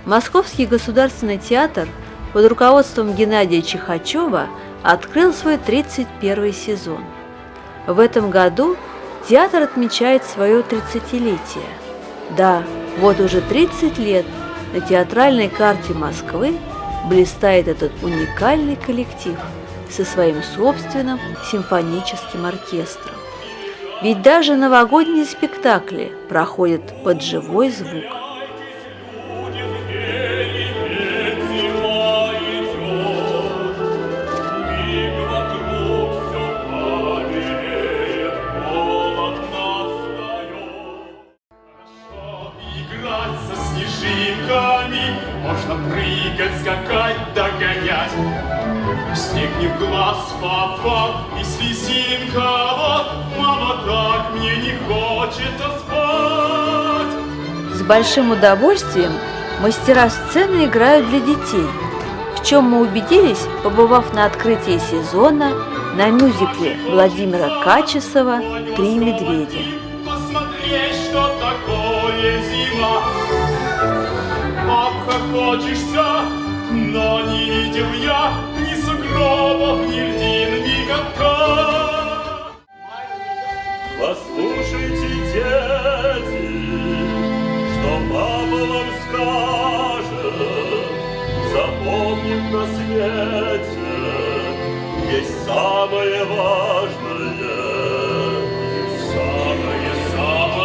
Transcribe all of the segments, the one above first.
Московский государственный театр под руководством Геннадия Чихачева открыл свой 31-й сезон. В этом году театр отмечает свое 30-летие. Да, вот уже 30 лет на театральной карте Москвы блистает этот уникальный коллектив со своим собственным симфоническим оркестром. Ведь даже новогодние спектакли проходят под живой звук. Можно прыгать, скакать, догонять. Снег не в глаз попал, и слезинка вот. Мама, так мне не хочется спать. С большим удовольствием мастера сцены играют для детей, в чем мы убедились, побывав на открытии сезона на мюзикле Владимира Качесова «Три медведя». Посмотреть, что такое зима. Обхохочешься, но не видел я ни сугробов, ни льдин, ни катка. Послушайте, дети, что папа вам скажет. Запомнит на свете есть самое важное, самое важное.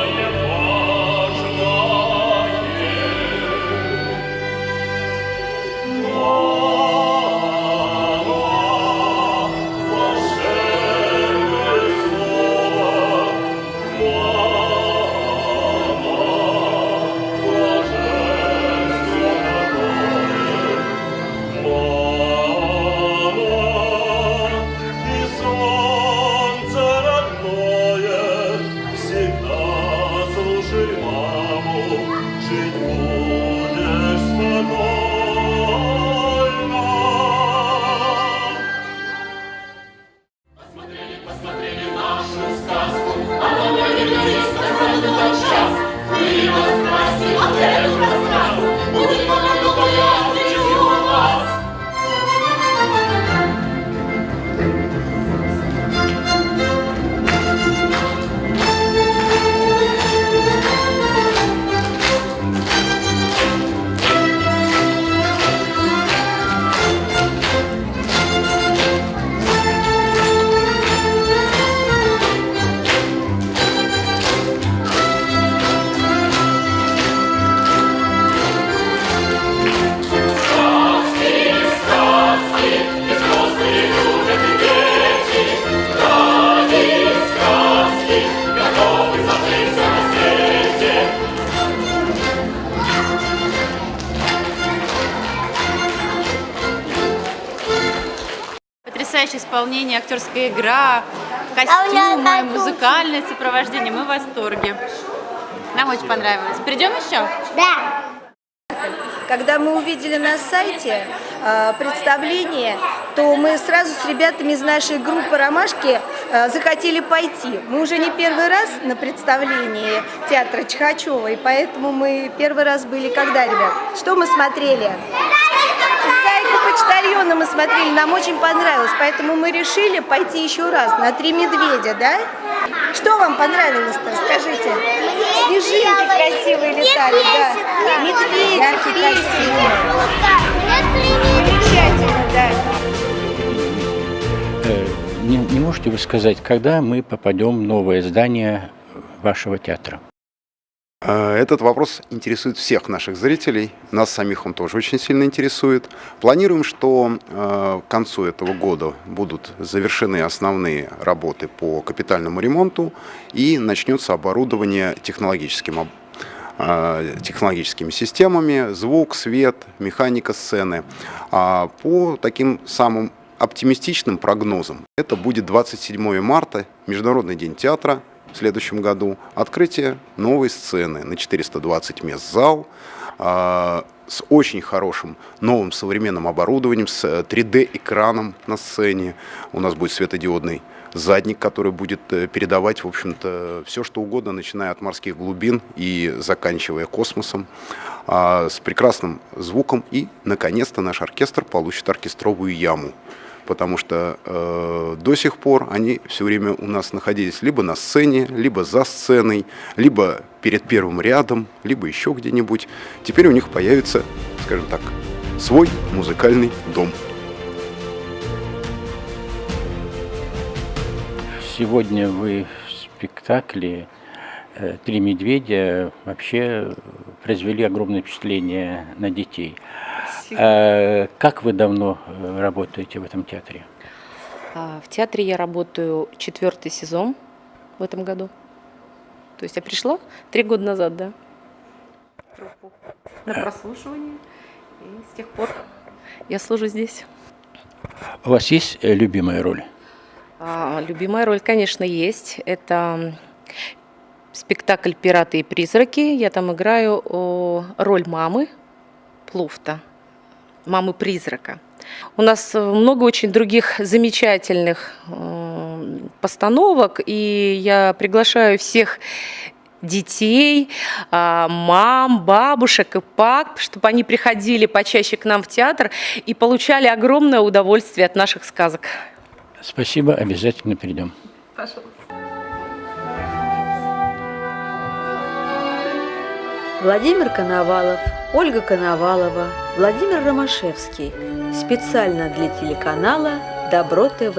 Потрясающее исполнение, актерская игра, костюмы, музыкальное сопровождение. Мы в восторге. Нам очень понравилось. Придем еще? Да. Когда мы увидели на сайте представление, то мы сразу с ребятами из нашей группы «Ромашки» захотели пойти. Мы уже не первый раз на представлении театра Чихачева, и поэтому мы первый раз были когда, ребят? Что мы смотрели? «Зайку-почтальона» мы смотрели, нам очень понравилось, поэтому мы решили пойти еще раз на «Три медведя», да? Что вам понравилось-то, скажите? Снежинки красивые летали, да. Медведи красивые. Замечательно, да. Не можете вы сказать, когда мы попадем в новое здание вашего театра? Этот вопрос интересует всех наших зрителей, нас самих он тоже очень сильно интересует. Планируем, что к концу этого года будут завершены основные работы по капитальному ремонту и начнется оборудование технологическими системами, звук, свет, механика сцены. По таким самым оптимистичным прогнозам это будет 27 марта, Международный день театра. В следующем году открытие новой сцены на 420 мест зал с очень хорошим новым современным оборудованием, с 3D-экраном на сцене. У нас будет светодиодный задник, который будет передавать, в общем-то, все, что угодно, начиная от морских глубин и заканчивая космосом, с прекрасным звуком. И, наконец-то, наш оркестр получит оркестровую яму, потому что до сих пор они все время у нас находились либо на сцене, либо за сценой, либо перед первым рядом, либо еще где-нибудь. Теперь у них появится, скажем так, свой музыкальный дом. Сегодня вы в спектакле «Три медведя» вообще произвели огромное впечатление на детей. Как вы давно работаете в этом театре? В театре я работаю 4-й сезон в этом году. То есть я пришла 3 года назад, да, на прослушивание. И с тех пор я служу здесь. У вас есть любимая роль? Любимая роль, конечно, есть. Это спектакль «Пираты и призраки». Я там играю роль мамы Плуфта, мамы-призрака. У нас много очень других замечательных постановок, и я приглашаю всех детей, мам, бабушек и пап, чтобы они приходили почаще к нам в театр и получали огромное удовольствие от наших сказок. Спасибо, обязательно придем. Пожалуйста. Владимир Коновалов, Ольга Коновалова, Владимир Ромашевский. Специально для телеканала Добро ТВ.